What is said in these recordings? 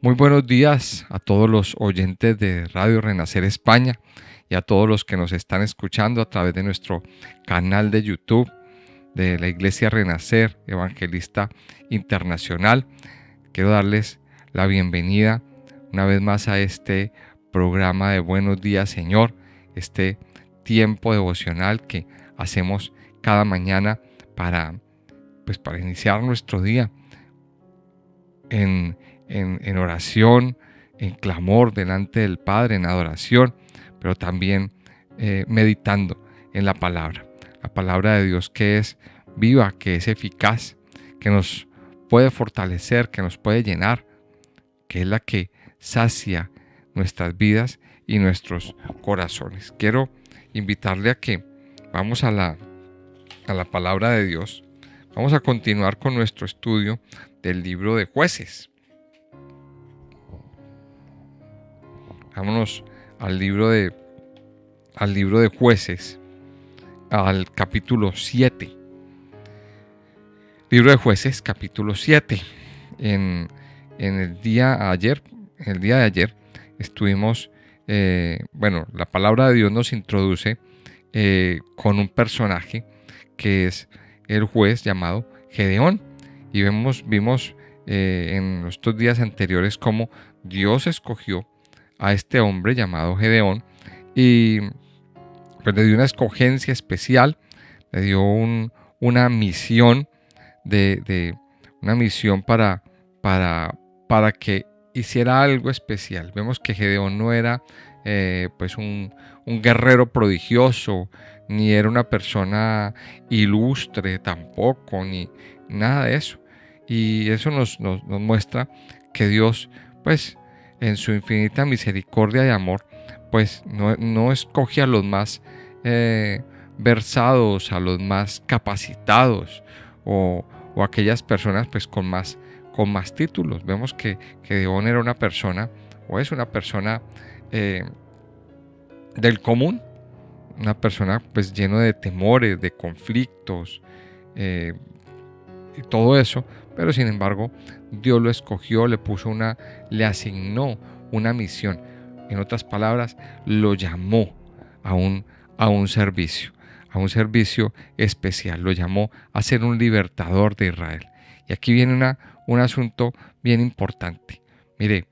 Muy buenos días a todos los oyentes de Radio Renacer España y a todos los que nos están escuchando a través de nuestro canal de YouTube de la Iglesia Renacer Evangelista Internacional. Quiero darles la bienvenida una vez más a este programa de Buenos Días, Señor, este tiempo devocional que hacemos cada mañana para iniciar nuestro día en oración, en clamor delante del Padre, en adoración, pero también meditando en la palabra de Dios, que es viva, que es eficaz, que nos puede fortalecer, que nos puede llenar, que es la que sacia nuestras vidas y nuestros corazones. Quiero invitarle a que vamos a la palabra de Dios. Vamos a continuar con nuestro estudio del libro de Jueces. Vámonos al libro de Jueces, al capítulo 7. Libro de Jueces, capítulo 7. En el día de ayer estuvimos, la palabra de Dios nos introduce con un personaje que es el juez llamado Gedeón. Y vimos en estos días anteriores cómo Dios escogió a este hombre llamado Gedeón y pues le dio una escogencia especial, le dio una misión una misión para que hiciera algo especial. Vemos que Gedeón no era un guerrero prodigioso, ni era una persona ilustre tampoco, ni nada de eso. Y eso nos muestra que Dios, pues, en su infinita misericordia y amor, pues no escoge a los más versados, a los más capacitados o aquellas personas pues con más títulos. Vemos que Gedeón era una persona, o es una persona del común, una persona pues lleno de temores, de conflictos y todo eso, pero sin embargo Dios lo escogió, le asignó una misión. En otras palabras, lo llamó a un servicio especial, lo llamó a ser un libertador de Israel. Y aquí viene un asunto bien importante. Mire,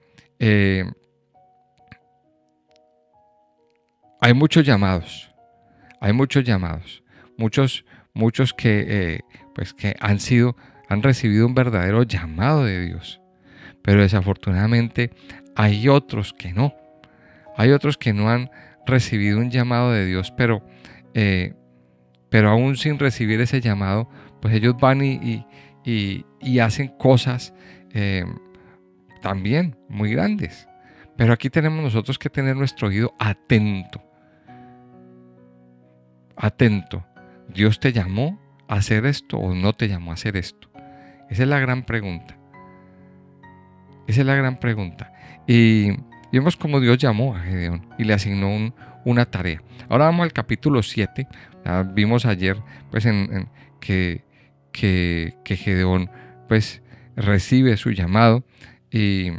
hay muchos llamados, muchos que han recibido un verdadero llamado de Dios, pero desafortunadamente hay otros que no han recibido un llamado de Dios, pero aún sin recibir ese llamado, pues ellos van y hacen cosas también muy grandes. Pero aquí tenemos nosotros que tener nuestro oído atento. ¿Dios te llamó a hacer esto o no te llamó a hacer esto? Esa es la gran pregunta. Y vemos cómo Dios llamó a Gedeón y le asignó una tarea. Ahora vamos al capítulo 7. Vimos ayer pues que Gedeón pues recibe su llamado y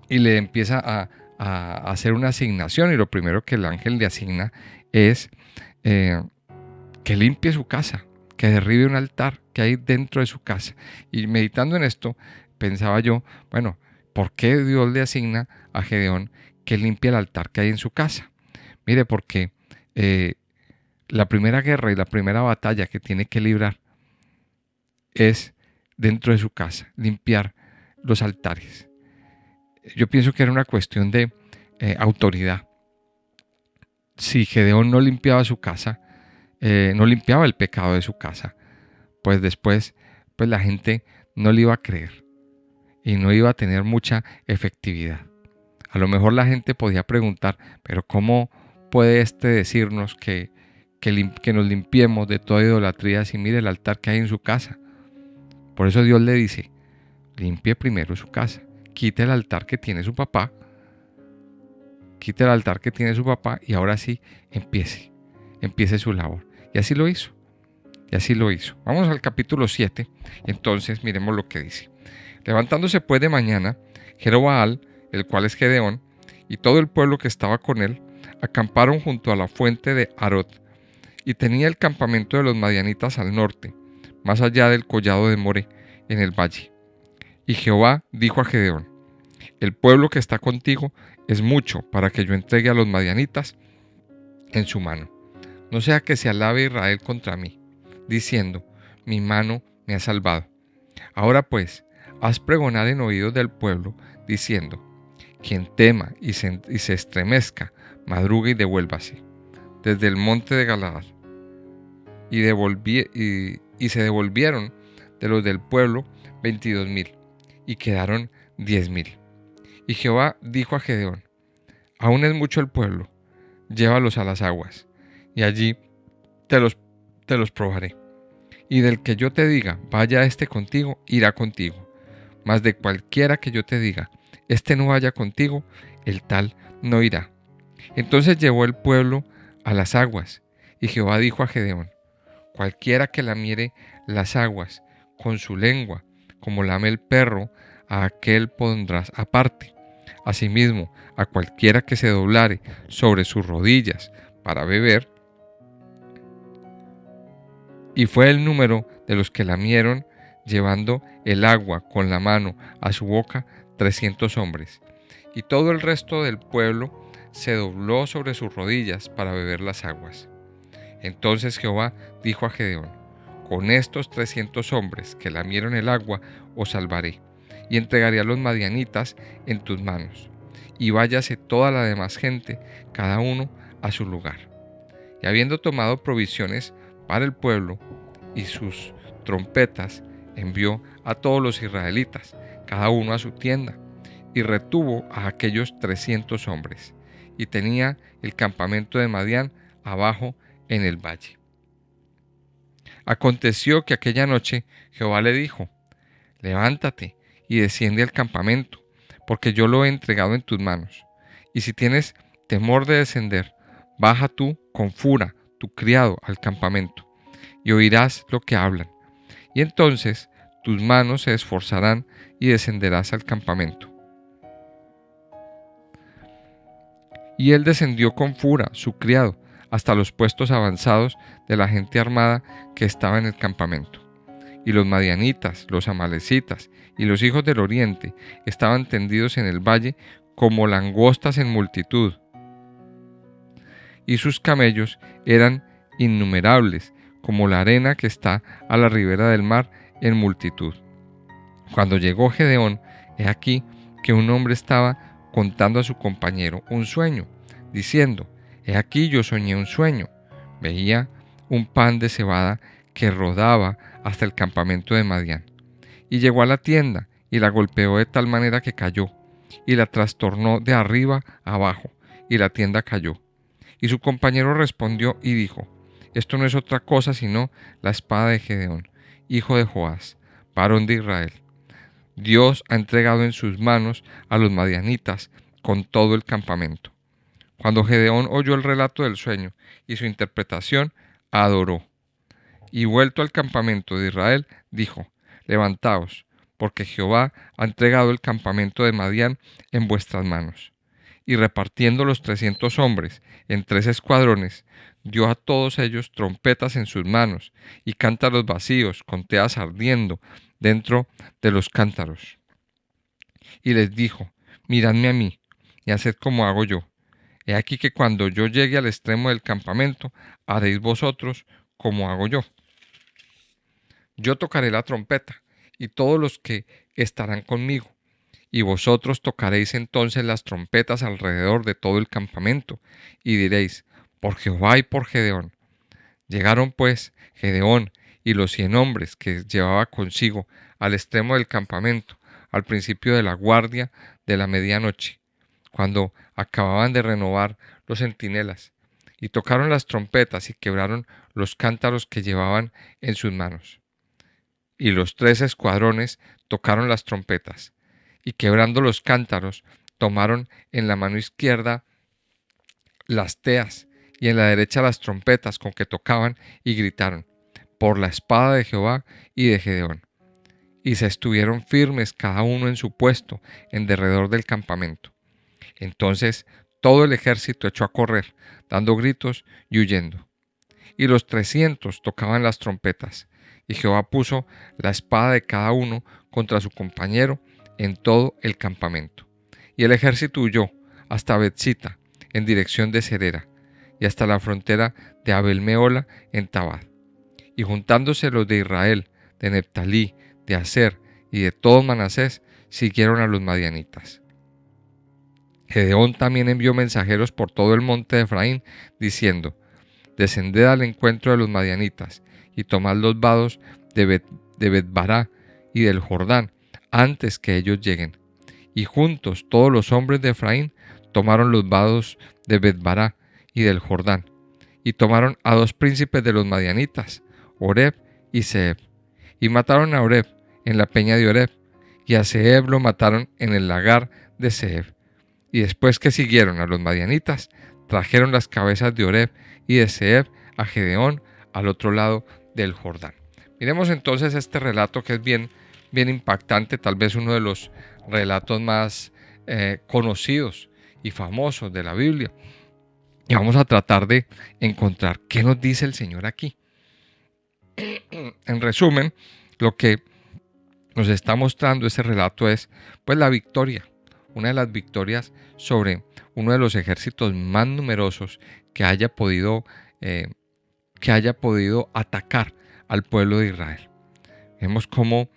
le empieza a hacer una asignación, y lo primero que el ángel le asigna es que limpie su casa, que derribe un altar que hay dentro de su casa. Y meditando en esto, pensaba yo, bueno, ¿por qué Dios le asigna a Gedeón que limpie el altar que hay en su casa? Mire, porque la primera guerra y la primera batalla que tiene que librar es dentro de su casa, limpiar los altares. Yo pienso que era una cuestión de autoridad. Si Gedeón no limpiaba su casa, no limpiaba el pecado de su casa, pues después pues la gente no le iba a creer y no iba a tener mucha efectividad. A lo mejor la gente podía preguntar, pero ¿cómo puede decirnos que nos limpiemos de toda idolatría si mire el altar que hay en su casa? Por eso Dios le dice, limpie primero su casa, quite el altar que tiene su papá, y ahora sí empiece su labor. Y así lo hizo. Vamos al capítulo 7. Entonces miremos lo que dice. Levantándose pues de mañana, Jerobaal, el cual es Gedeón, y todo el pueblo que estaba con él, acamparon junto a la fuente de Harod, y tenía el campamento de los madianitas al norte, más allá del collado de More, en el valle. Y Jehová dijo a Gedeón: el pueblo que está contigo es mucho para que yo entregue a los madianitas en su mano. No sea que se alabe Israel contra mí, diciendo: mi mano me ha salvado. Ahora pues, haz pregonar en oídos del pueblo, diciendo: quien tema y se estremezca, madrugue y devuélvase desde el monte de Galaad. Y se devolvieron de los del pueblo 22,000, y quedaron 10,000. Y Jehová dijo a Gedeón: aún es mucho el pueblo, llévalos a las aguas, y allí te los probaré. Y del que yo te diga, vaya este contigo, irá contigo. Mas de cualquiera que yo te diga, este no vaya contigo, el tal no irá. Entonces llevó el pueblo a las aguas, y Jehová dijo a Gedeón: cualquiera que lamiere las aguas con su lengua, como lame el perro, a aquel pondrás aparte. Asimismo, a cualquiera que se doblare sobre sus rodillas para beber. Y fue el número de los que lamieron, llevando el agua con la mano a su boca, 300 hombres. Y todo el resto del pueblo se dobló sobre sus rodillas para beber las aguas. Entonces Jehová dijo a Gedeón: con estos 300 hombres que lamieron el agua os salvaré, y entregaré a los madianitas en tus manos. Y váyase toda la demás gente, cada uno a su lugar. Y habiendo tomado provisiones para el pueblo y sus trompetas, envió a todos los israelitas, cada uno a su tienda, y retuvo a aquellos 300 hombres, y tenía el campamento de Madián abajo en el valle. Aconteció que aquella noche Jehová le dijo: levántate y desciende al campamento, porque yo lo he entregado en tus manos. Y si tienes temor de descender, baja tú con Fura, tu criado, al campamento, y oirás lo que hablan. Y entonces tus manos se esforzarán y descenderás al campamento. Y él descendió con Fura, su criado, hasta los puestos avanzados de la gente armada que estaba en el campamento. Y los madianitas, los amalecitas y los hijos del oriente estaban tendidos en el valle como langostas en multitud. Y sus camellos eran innumerables, como la arena que está a la ribera del mar en multitud. Cuando llegó Gedeón, he aquí que un hombre estaba contando a su compañero un sueño, diciendo: he aquí yo soñé un sueño. Veía un pan de cebada que rodaba hasta el campamento de Madián. Y llegó a la tienda y la golpeó de tal manera que cayó, y la trastornó de arriba abajo, y la tienda cayó. Y su compañero respondió y dijo: esto no es otra cosa sino la espada de Gedeón, hijo de Joás, varón de Israel. Dios ha entregado en sus manos a los madianitas con todo el campamento. Cuando Gedeón oyó el relato del sueño y su interpretación, adoró. Y vuelto al campamento de Israel, dijo: levantaos, porque Jehová ha entregado el campamento de Madián en vuestras manos. Y repartiendo los 300 hombres en 3 escuadrones, dio a todos ellos trompetas en sus manos y cántaros vacíos con teas ardiendo dentro de los cántaros. Y les dijo: miradme a mí y haced como hago yo. He aquí que cuando yo llegue al extremo del campamento, haréis vosotros como hago yo. Yo tocaré la trompeta, y todos los que estarán conmigo, y vosotros tocaréis entonces las trompetas alrededor de todo el campamento, y diréis: por Jehová y por Gedeón. Llegaron pues Gedeón y los 100 hombres que llevaba consigo al extremo del campamento, al principio de la guardia de la medianoche, cuando acababan de renovar los centinelas, y tocaron las trompetas y quebraron los cántaros que llevaban en sus manos. Y los 3 escuadrones tocaron las trompetas, y quebrando los cántaros, tomaron en la mano izquierda las teas, y en la derecha las trompetas con que tocaban, y gritaron: por la espada de Jehová y de Gedeón. y se estuvieron firmes cada uno en su puesto en derredor del campamento. Entonces todo el ejército echó a correr, dando gritos y huyendo. Y los 300 tocaban las trompetas, y Jehová puso la espada de cada uno contra su compañero en todo el campamento. Y el ejército huyó hasta Betzita, en dirección de Serera, y hasta la frontera de Abel-Mehola en Tabad. Y juntándose los de Israel, de Neptalí, de Aser y de todo Manasés, siguieron a los madianitas. Gedeón también envió mensajeros por todo el monte de Efraín, diciendo: Descended al encuentro de los madianitas, y tomad los vados de Bet-bará y del Jordán, antes que ellos lleguen. Y juntos todos los hombres de Efraín tomaron los vados de Bet-bará y del Jordán, y tomaron a 2 príncipes de los madianitas, Oreb y Zeeb, y mataron a Oreb en la peña de Oreb, y a Zeeb lo mataron en el lagar de Zeeb. Y después que siguieron a los madianitas, trajeron las cabezas de Oreb y de Zeeb a Gedeón al otro lado del Jordán. Miremos entonces este relato que es bien impactante, tal vez uno de los relatos más conocidos y famosos de la Biblia. Y vamos a tratar de encontrar qué nos dice el Señor aquí. En resumen, lo que nos está mostrando ese relato es pues la victoria, una de las victorias sobre uno de los ejércitos más numerosos que haya podido atacar al pueblo de Israel. Vemos cómo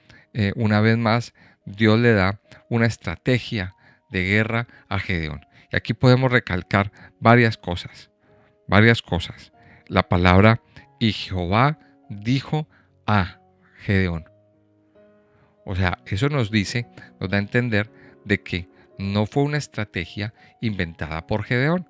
una vez más Dios le da una estrategia de guerra a Gedeón. Y aquí podemos recalcar varias cosas. La palabra "y Jehová dijo a Gedeón". O sea, eso nos da a entender de que no fue una estrategia inventada por Gedeón.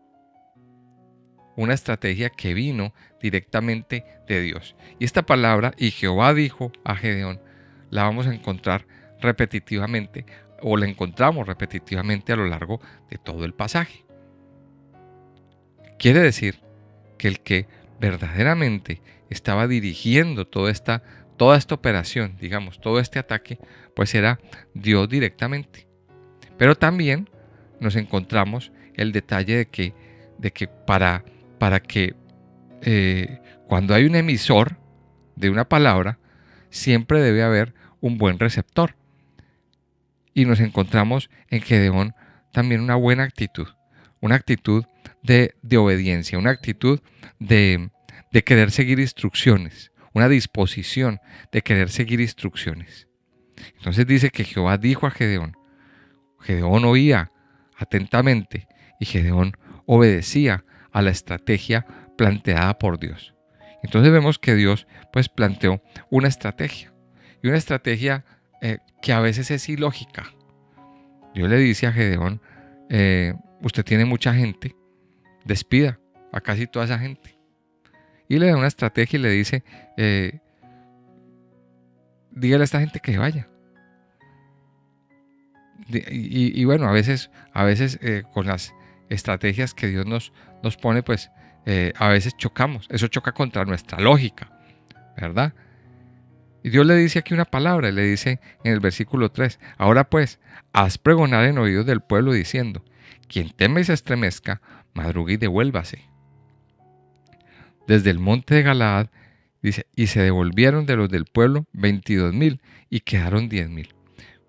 Una estrategia que vino directamente de Dios. Y esta palabra, "y Jehová dijo a Gedeón", la vamos a encontrar repetitivamente, o la encontramos repetitivamente a lo largo de todo el pasaje. Quiere decir que el que verdaderamente estaba dirigiendo toda esta operación, digamos, todo este ataque, pues era Dios directamente. Pero también nos encontramos el detalle de que para que cuando hay un emisor de una palabra, siempre debe haber un buen receptor. Y nos encontramos en Gedeón también una buena actitud, una actitud de obediencia, una actitud de querer seguir instrucciones, una disposición de querer seguir instrucciones. Entonces dice que Jehová dijo a Gedeón. Gedeón oía atentamente y Gedeón obedecía a la estrategia planteada por Dios. Entonces vemos que Dios pues planteó una estrategia, y una estrategia que a veces es ilógica. Dios le dice a Gedeón: usted tiene mucha gente, despida a casi toda esa gente. Y le da una estrategia y le dice: dígale a esta gente que vaya. Y bueno, a veces con las estrategias que Dios nos pone, pues a veces chocamos. Eso choca contra nuestra lógica, ¿verdad? Y Dios le dice aquí una palabra, le dice en el versículo 3: ahora pues, haz pregonar en oídos del pueblo diciendo: quien teme y se estremezca, madrugue y devuélvase. Desde el monte de Galaad, dice, y se devolvieron de los del pueblo 22,000 y quedaron 10,000.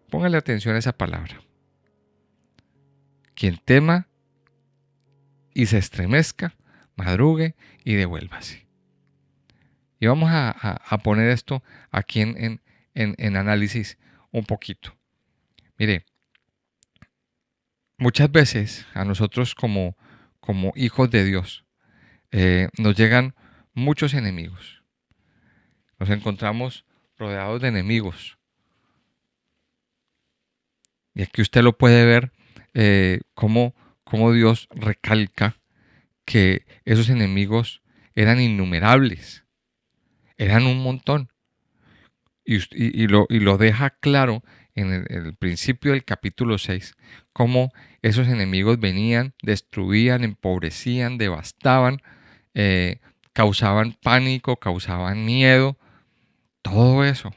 Póngale atención a esa palabra. Quien tema y se estremezca, madrugue y devuélvase. Y vamos a poner esto aquí en análisis un poquito. Mire, muchas veces a nosotros como hijos de Dios nos llegan muchos enemigos. Nos encontramos rodeados de enemigos. Y aquí usted lo puede ver cómo Dios recalca que esos enemigos eran innumerables, eran un montón. Y lo deja claro en el principio del capítulo 6, cómo esos enemigos venían, destruían, empobrecían, devastaban, causaban pánico, causaban miedo, todo eso.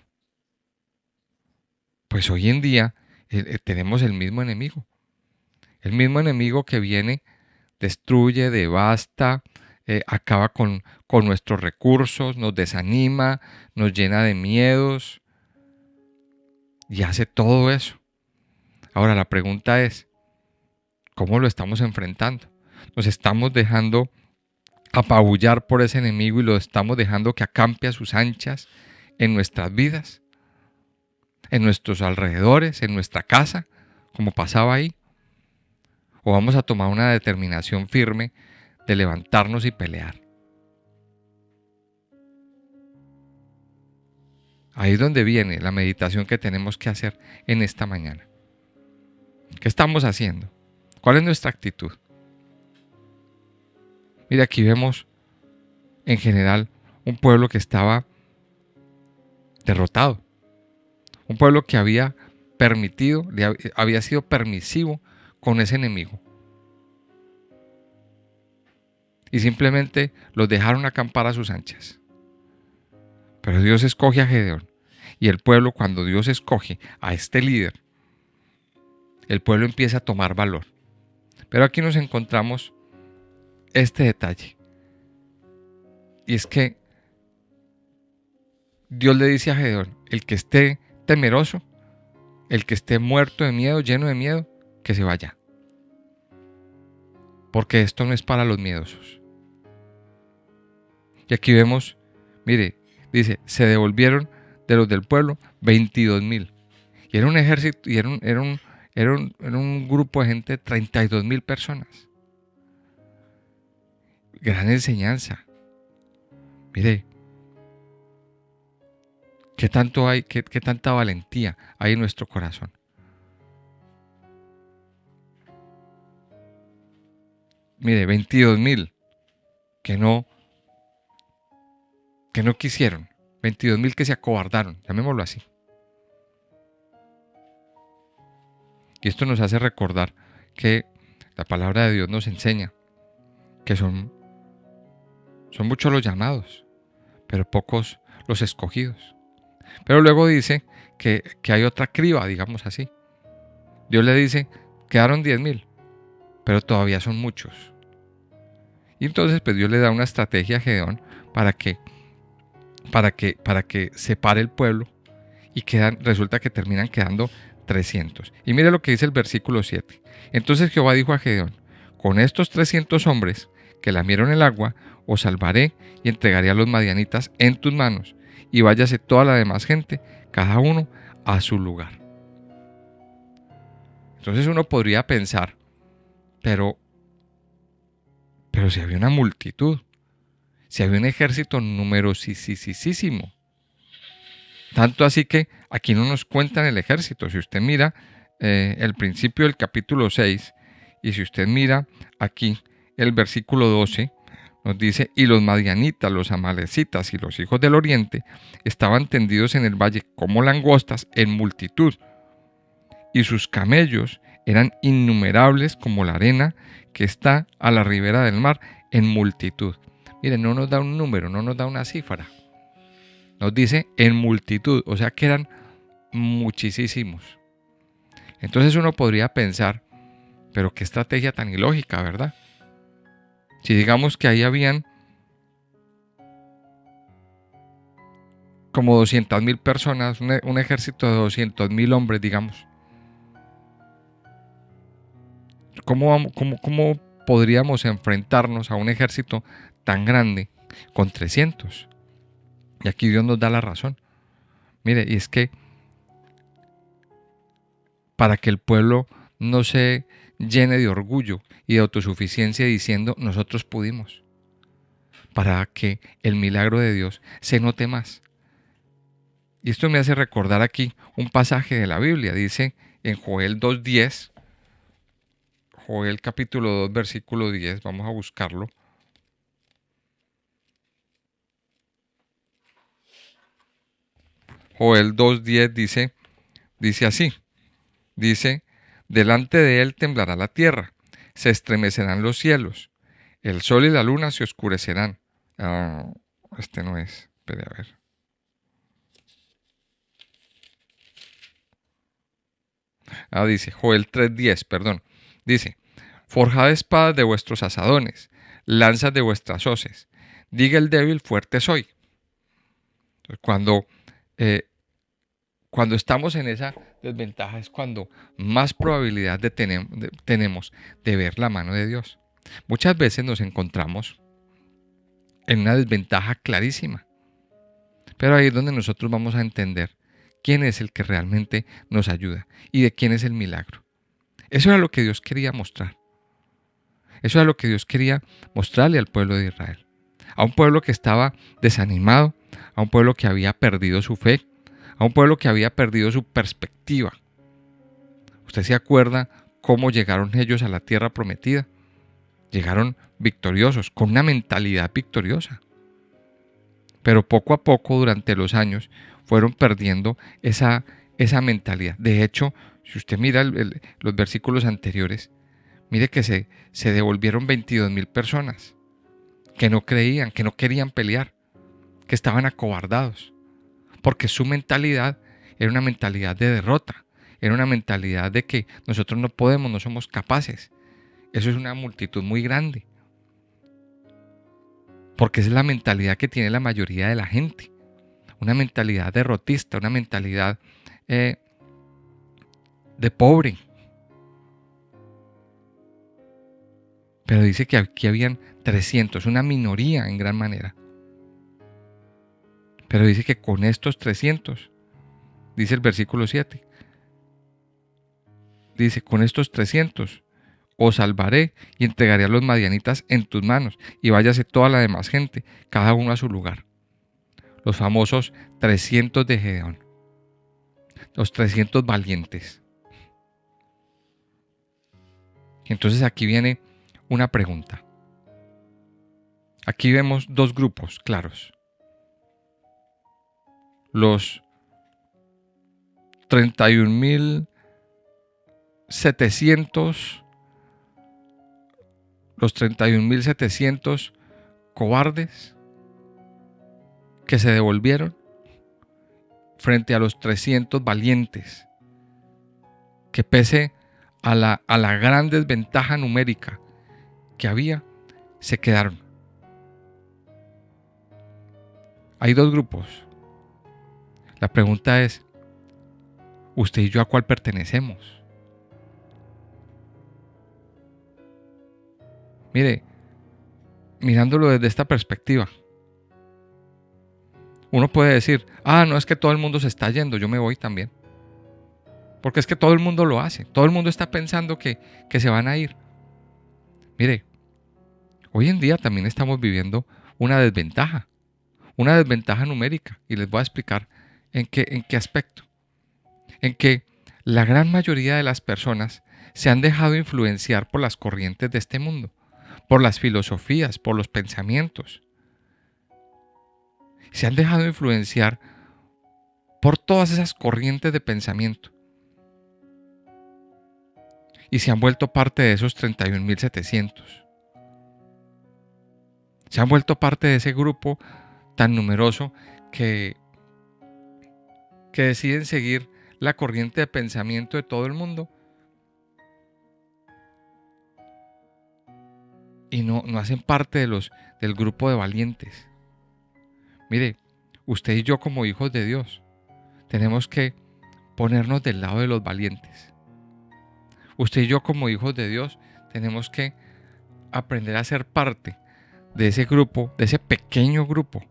Pues hoy en día tenemos el mismo enemigo. El mismo enemigo que viene, destruye, devasta, acaba con nuestros recursos, nos desanima, nos llena de miedos y hace todo eso. Ahora la pregunta es, ¿cómo lo estamos enfrentando? ¿Nos estamos dejando apabullar por ese enemigo y lo estamos dejando que acampe a sus anchas en nuestras vidas, en nuestros alrededores, en nuestra casa, como pasaba ahí? ¿O vamos a tomar una determinación firme de levantarnos y pelear? Ahí es donde viene la meditación que tenemos que hacer en esta mañana. ¿Qué estamos haciendo? ¿Cuál es nuestra actitud? Mira, aquí vemos en general un pueblo que estaba derrotado, un pueblo que había permitido, había sido permisivo con ese enemigo y simplemente los dejaron acampar a sus anchas. Pero Dios escoge a Gedeón y el pueblo, cuando Dios escoge a este líder, el pueblo empieza a tomar valor. Pero aquí nos encontramos este detalle, y es que Dios le dice a Gedeón: el que esté temeroso, el que esté muerto de miedo, lleno de miedo, que se vaya. Porque esto no es para los miedosos. Y aquí vemos, mire, dice, se devolvieron de los del pueblo 22,000. Y era un ejército, y era un grupo de gente de 32,000 personas. Gran enseñanza. Mire, qué tanto hay, qué tanta valentía hay en nuestro corazón. Mire, 22,000 que no quisieron, 22,000 que se acobardaron, llamémoslo así. Y esto nos hace recordar que la palabra de Dios nos enseña que son muchos los llamados, pero pocos los escogidos. Pero luego dice que hay otra criba, digamos así. Dios le dice, quedaron 10,000, pero todavía son muchos. Y entonces pues Dios le da una estrategia a Gedeón para que separe el pueblo, y resulta que terminan quedando 300. Y mire lo que dice el versículo 7. Entonces Jehová dijo a Gedeón: con estos 300 hombres que lamieron el agua, os salvaré y entregaré a los madianitas en tus manos, y váyase toda la demás gente, cada uno a su lugar. Entonces uno podría pensar, pero si había una multitud, si había un ejército numerosísimo. Tanto así que aquí no nos cuentan el ejército. Si usted mira el principio del capítulo 6, y si usted mira aquí el versículo 12, nos dice: y los madianitas, los amalecitas y los hijos del oriente estaban tendidos en el valle como langostas en multitud, y sus camellos eran innumerables como la arena que está a la ribera del mar en multitud. Miren, no nos da un número, no nos da una cifra. Nos dice en multitud, o sea que eran muchísimos. Entonces uno podría pensar, pero qué estrategia tan ilógica, ¿verdad? Si digamos que ahí habían como 200,000 personas, un ejército de 200,000 hombres, digamos. ¿Cómo podríamos enfrentarnos a un ejército tan grande con 300? Y aquí Dios nos da la razón. Mire, y es que para que el pueblo no se llene de orgullo y de autosuficiencia diciendo nosotros pudimos, para que el milagro de Dios se note más. Y esto me hace recordar aquí un pasaje de la Biblia. Dice en Joel 2:10, Joel capítulo 2 versículo 10, vamos a buscarlo. Joel 2:10 dice así, dice: delante de él temblará la tierra, se estremecerán los cielos, el sol y la luna se oscurecerán. Este no es, espere a ver. Dice Joel 3:10, perdón. Dice, forjad espadas de vuestros asadones, lanzas de vuestras hoces. Diga el débil, fuerte soy. Cuando, eh, cuando estamos en esa desventaja es cuando más probabilidad tenemos de ver la mano de Dios. Muchas veces nos encontramos en una desventaja clarísima, pero ahí es donde nosotros vamos a entender quién es el que realmente nos ayuda y de quién es el milagro. Eso era lo que Dios quería mostrar. Eso era lo que Dios quería mostrarle al pueblo de Israel. A un pueblo que estaba desanimado, a un pueblo que había perdido su fe, a un pueblo que había perdido su perspectiva. ¿Usted se acuerda cómo llegaron ellos a la tierra prometida? Llegaron victoriosos, con una mentalidad victoriosa. Pero poco a poco, durante los años, fueron perdiendo esa mentalidad. De hecho, si usted mira los versículos anteriores, mire que se devolvieron 22,000 personas que no creían, que no querían pelear, que estaban acobardados, porque su mentalidad era una mentalidad de derrota, era una mentalidad de que nosotros no podemos, no somos capaces. Eso es una multitud muy grande, porque esa es la mentalidad que tiene la mayoría de la gente, una mentalidad derrotista, una mentalidad de pobre. Pero dice que aquí habían 300, una minoría en gran manera. Pero dice que con estos 300, dice el versículo 7, dice, con estos 300 os salvaré y entregaré a los madianitas en tus manos, y váyase toda la demás gente, cada uno a su lugar. Los famosos 300 de Gedeón, los 300 valientes. Y entonces aquí viene una pregunta. Aquí vemos dos grupos claros. Los 31,700, los 31,700 cobardes que se devolvieron frente a los 300 valientes que, pese a la gran desventaja numérica que había, se quedaron. Hay dos grupos. La pregunta es, ¿usted y yo a cuál pertenecemos? Mire, mirándolo desde esta perspectiva, uno puede decir, no es que todo el mundo se está yendo, yo me voy también. Porque es que todo el mundo lo hace, todo el mundo está pensando que se van a ir. Mire, hoy en día también estamos viviendo una desventaja numérica, y les voy a explicar en qué aspecto. En que la gran mayoría de las personas se han dejado influenciar por las corrientes de este mundo, por las filosofías, por los pensamientos. Se han dejado influenciar por todas esas corrientes de pensamiento. Y se han vuelto parte de esos 31,700. Se han vuelto parte de ese grupo tan numeroso que deciden seguir la corriente de pensamiento de todo el mundo y no hacen parte del grupo de valientes. Mire, usted y yo como hijos de Dios tenemos que ponernos del lado de los valientes. Usted y yo como hijos de Dios tenemos que aprender a ser parte de ese grupo, de ese pequeño grupo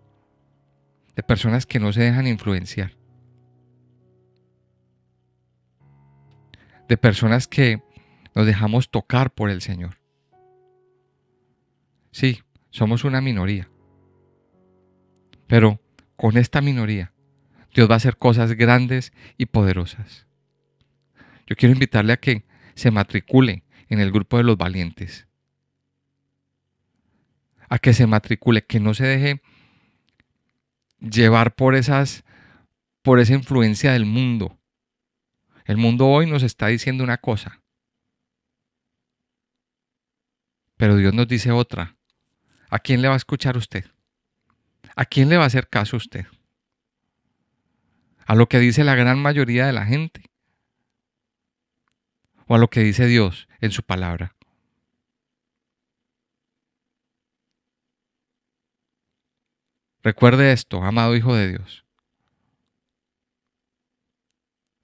de personas que no se dejan influenciar, de personas que nos dejamos tocar por el Señor. Sí, somos una minoría, pero con esta minoría Dios va a hacer cosas grandes y poderosas. Yo quiero invitarle a que se matricule en el grupo de los valientes, a que se matricule, que no se deje llevar por esa influencia del mundo. El mundo hoy nos está diciendo una cosa, pero Dios nos dice otra. ¿A quién le va a escuchar usted? ¿A quién le va a hacer caso usted? ¿A lo que dice la gran mayoría de la gente? o a lo que dice Dios en su palabra. Recuerde esto, amado Hijo de Dios.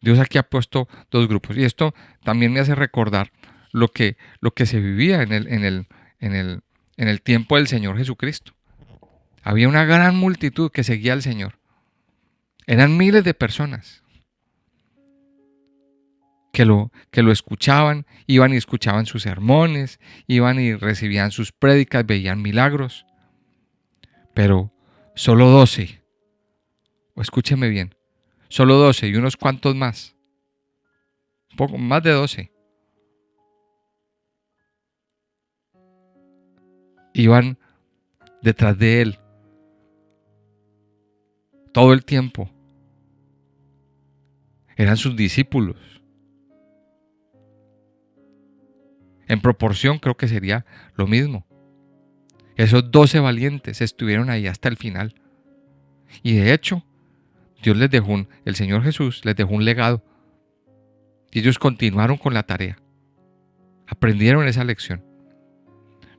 Dios aquí ha puesto dos grupos. Y esto también me hace recordar lo que se vivía en el, en el tiempo del Señor Jesucristo. Había una gran multitud que seguía al Señor. Eran miles de personas que lo escuchaban, iban y escuchaban sus sermones, iban y recibían sus prédicas, veían milagros. Pero solo 12, o escúcheme bien, solo 12 y unos cuantos más, un poco más de 12, iban detrás de él todo el tiempo. Eran sus discípulos. En proporción creo que sería lo mismo. Esos 12 valientes estuvieron ahí hasta el final. Y de hecho, Dios les dejó el Señor Jesús les dejó un legado. Y ellos continuaron con la tarea. Aprendieron esa lección.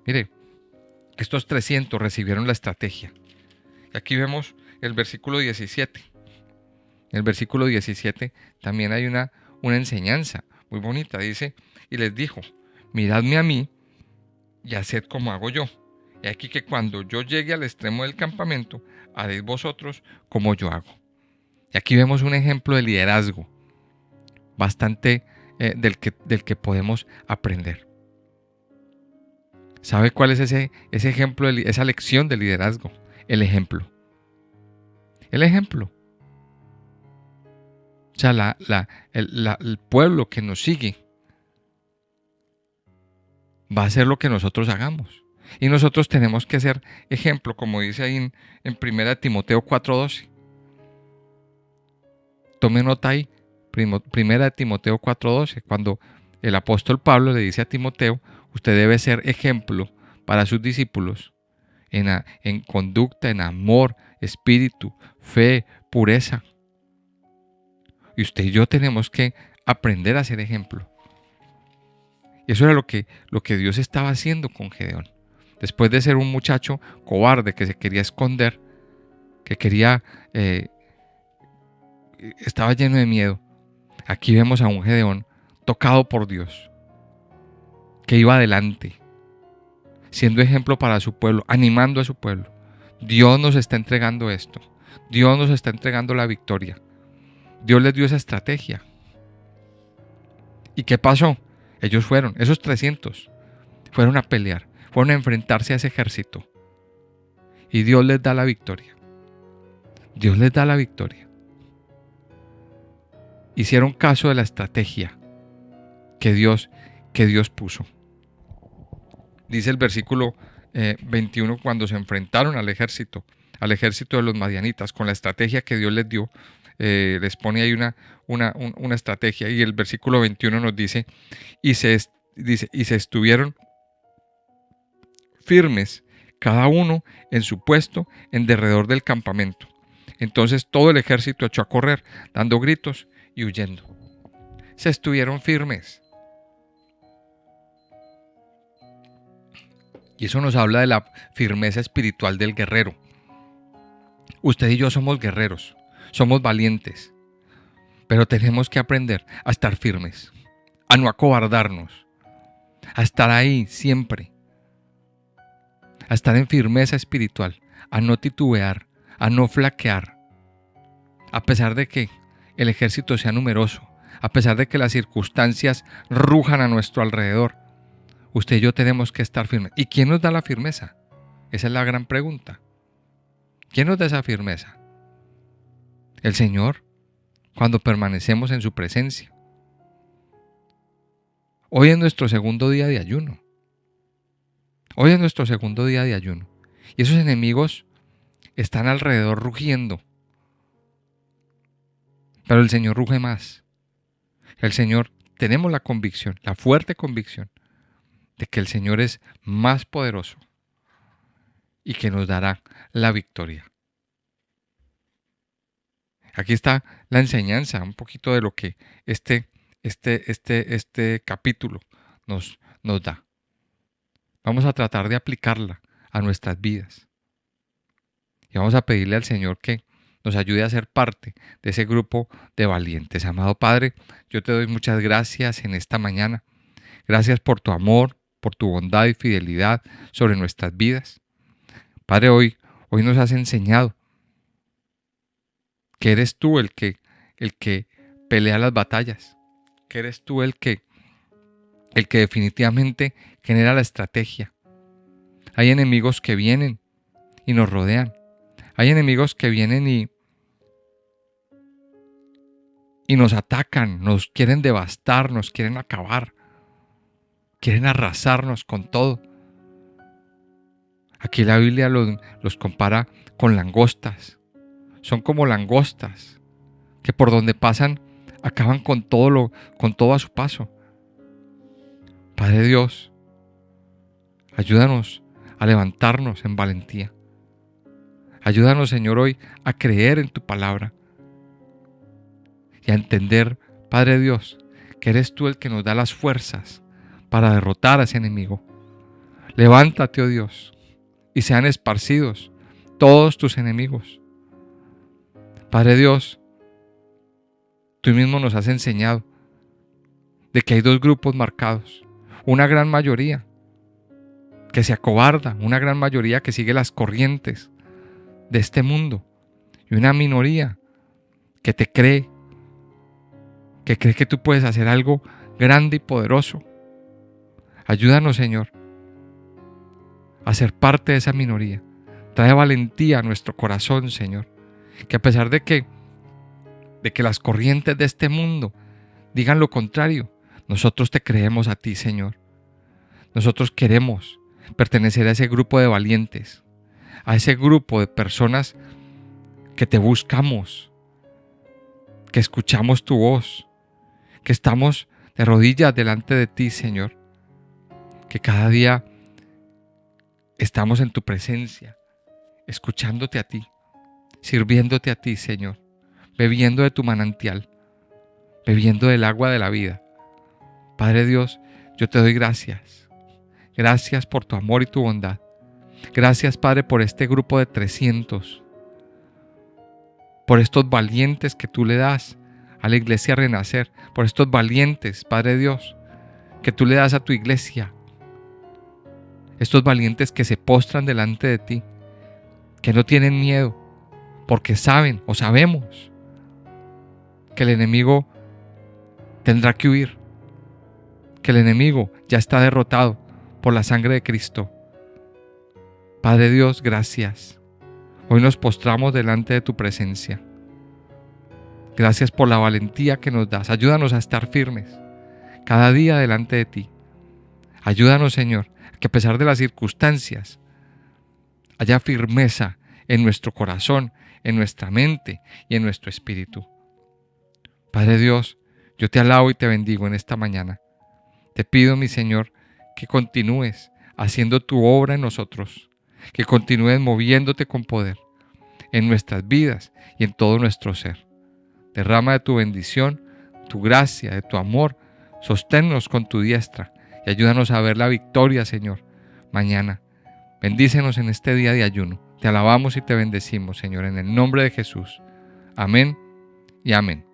Mire, estos 300 recibieron la estrategia. Y aquí vemos el versículo 17. En el versículo 17 también hay una enseñanza muy bonita. Dice, y les dijo, miradme a mí y haced como hago yo. Y aquí que cuando yo llegue al extremo del campamento, haréis vosotros como yo hago. Y aquí vemos un ejemplo de liderazgo bastante del que podemos aprender. ¿Sabe cuál es ese ejemplo, esa lección de liderazgo? El ejemplo. El ejemplo. O sea, el pueblo que nos sigue va a hacer lo que nosotros hagamos. Y nosotros tenemos que ser ejemplo, como dice ahí en 1 Timoteo 4:12. Tome nota ahí, 1 Timoteo 4:12, cuando el apóstol Pablo le dice a Timoteo, usted debe ser ejemplo para sus discípulos en conducta, en amor, espíritu, fe, pureza. Y usted y yo tenemos que aprender a ser ejemplo. Y eso era lo que Dios estaba haciendo con Gedeón. Después de ser un muchacho cobarde que se quería esconder, que estaba lleno de miedo, aquí vemos a un Gedeón tocado por Dios, que iba adelante, siendo ejemplo para su pueblo, animando a su pueblo. Dios nos está entregando esto. Dios nos está entregando la victoria. Dios les dio esa estrategia. ¿Y qué pasó? Esos 300, fueron a pelear, fueron a enfrentarse a ese ejército. Y Dios les da la victoria. Dios les da la victoria. Hicieron caso de la estrategia que Dios puso. Dice el versículo 21, cuando se enfrentaron al ejército de los madianitas, con la estrategia que Dios les dio, les pone ahí una estrategia. Y el versículo 21 nos dice, y se estuvieron firmes, cada uno en su puesto en derredor del campamento. Entonces todo el ejército echó a correr, dando gritos y huyendo. Se estuvieron firmes. Y eso nos habla de la firmeza espiritual del guerrero. Usted y yo somos guerreros, somos valientes, pero tenemos que aprender a estar firmes, a no acobardarnos, a estar ahí siempre, a estar en firmeza espiritual, a no titubear, a no flaquear, a pesar de que el ejército sea numeroso, a pesar de que las circunstancias rujan a nuestro alrededor. Usted y yo tenemos que estar firmes. ¿Y quién nos da la firmeza? Esa es la gran pregunta. ¿Quién nos da esa firmeza? El Señor, cuando permanecemos en su presencia. Hoy es nuestro segundo día de ayuno. Hoy es nuestro segundo día de ayuno. Y esos enemigos están alrededor rugiendo. Pero el Señor ruge más. El Señor, tenemos la convicción, la fuerte convicción, de que el Señor es más poderoso y que nos dará la victoria. Aquí está la enseñanza, un poquito de lo que este este capítulo nos da. Vamos a tratar de aplicarla a nuestras vidas. Y vamos a pedirle al Señor que nos ayude a ser parte de ese grupo de valientes. Amado Padre, yo te doy muchas gracias en esta mañana. Gracias por tu amor, por tu bondad y fidelidad sobre nuestras vidas. Padre, hoy nos has enseñado que eres tú el que pelea las batallas, que eres tú el que definitivamente genera la estrategia. Hay enemigos que vienen y nos rodean. Hay enemigos que vienen y nos atacan, nos quieren devastar, nos quieren acabar, quieren arrasarnos con todo. Aquí la Biblia los compara con langostas. Son como langostas que por donde pasan acaban con todo a su paso. Padre Dios, ayúdanos a levantarnos en valentía. Ayúdanos, Señor, hoy a creer en tu palabra y a entender, Padre Dios, que eres tú el que nos da las fuerzas para derrotar a ese enemigo. Levántate, oh Dios, y sean esparcidos todos tus enemigos. Padre Dios, tú mismo nos has enseñado de que hay dos grupos marcados. Una gran mayoría que se acobarda, una gran mayoría que sigue las corrientes de este mundo y una minoría que te cree, que cree que tú puedes hacer algo grande y poderoso. Ayúdanos, Señor, a ser parte de esa minoría. Trae valentía a nuestro corazón, Señor, que a pesar de que las corrientes de este mundo digan lo contrario, nosotros te creemos a ti, Señor. Nosotros queremos pertenecer a ese grupo de valientes, a ese grupo de personas que te buscamos, que escuchamos tu voz, que estamos de rodillas delante de ti, Señor, que cada día estamos en tu presencia, escuchándote a ti, sirviéndote a ti, Señor, bebiendo de tu manantial, bebiendo del agua de la vida. Padre Dios, yo te doy gracias. Gracias por tu amor y tu bondad. Gracias, Padre, por este grupo de 300, por estos valientes que tú le das a la iglesia Renacer, por estos valientes, Padre Dios, que tú le das a tu iglesia. Estos valientes que se postran delante de ti, que no tienen miedo, porque saben o sabemos que el enemigo tendrá que huir, que el enemigo ya está derrotado por la sangre de Cristo. Padre Dios, gracias. Hoy nos postramos delante de tu presencia. Gracias por la valentía que nos das. Ayúdanos a estar firmes cada día delante de ti. Ayúdanos, Señor, que a pesar de las circunstancias haya firmeza en nuestro corazón, en nuestra mente y en nuestro espíritu. Padre Dios, yo te alabo y te bendigo en esta mañana. Te pido, mi Señor, que continúes haciendo tu obra en nosotros, que continúes moviéndote con poder en nuestras vidas y en todo nuestro ser. Derrama de tu bendición, tu gracia, de tu amor, sosténnos con tu diestra y ayúdanos a ver la victoria, Señor, mañana. Bendícenos en este día de ayuno. Te alabamos y te bendecimos, Señor, en el nombre de Jesús. Amén y amén.